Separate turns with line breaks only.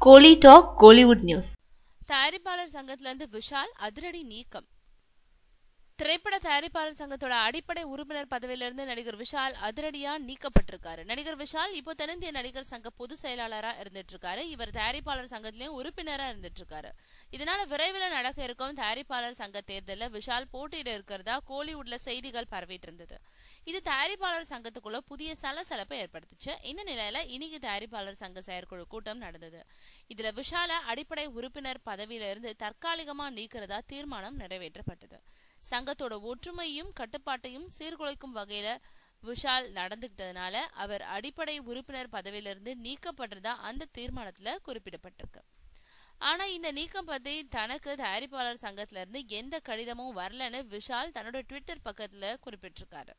கோலி talk Kollywood news.
தயாரிப்பாளர் சங்கத்திலிருந்து விஷால் அதிரடி நீக்கம். திரைப்பட தயாரிப்பாளர் சங்கத்தோட அடிப்படை உறுப்பினர் பதவியிலிருந்து நடிகர் விஷால் அதிரடியா நீக்கப்பட்டிருக்காரு. நடிகர் விஷால் இப்போ தென்னிந்திய நடிகர் சங்க பொதுச் செயலாளரா இருந்துட்டு இருக்காரு. இவர் தயாரிப்பாளர் சங்கத்திலயும் உறுப்பினரா இருந்துட்டு இருக்காரு. இதனால விரைவில் நடக்க இருக்கும் தயாரிப்பாளர் சங்க தேர்தலில் விஷால் போட்டியிட இருக்கிறதா கோலிவுட்ல செய்திகள் பரவிட்டு இருந்தது. இது தயாரிப்பாளர் சங்கத்துக்குள்ள புதிய சலசலப்பை ஏற்படுத்துச்சு. இந்த நிலையில இன்னைக்கு தயாரிப்பாளர் சங்க செயற்குழு கூட்டம் நடந்தது. இதுல விஷால அடிப்படை உறுப்பினர் பதவியிலிருந்து தற்காலிகமா நீக்கிறதா தீர்மானம் நிறைவேற்றப்பட்டது. சங்கத்தோட ஒற்றுமையும் கட்டுப்பாட்டையும் சீர்குலைக்கும் வகையில விஷால் நடந்துகிட்டதுனால அவர் அடிப்படை உறுப்பினர் பதவியிலிருந்து நீக்கப்படுறதா அந்த தீர்மானத்துல குறிப்பிடப்பட்டிருக்கு. ஆனா இந்த நீக்கம் பத்தி தனக்கு தயாரிப்பாளர் சங்கத்துல இருந்து எந்த கடிதமும் வரலன்னு விஷால் தன்னோட ட்விட்டர் பக்கத்துல குறிப்பிட்டிருக்காரு.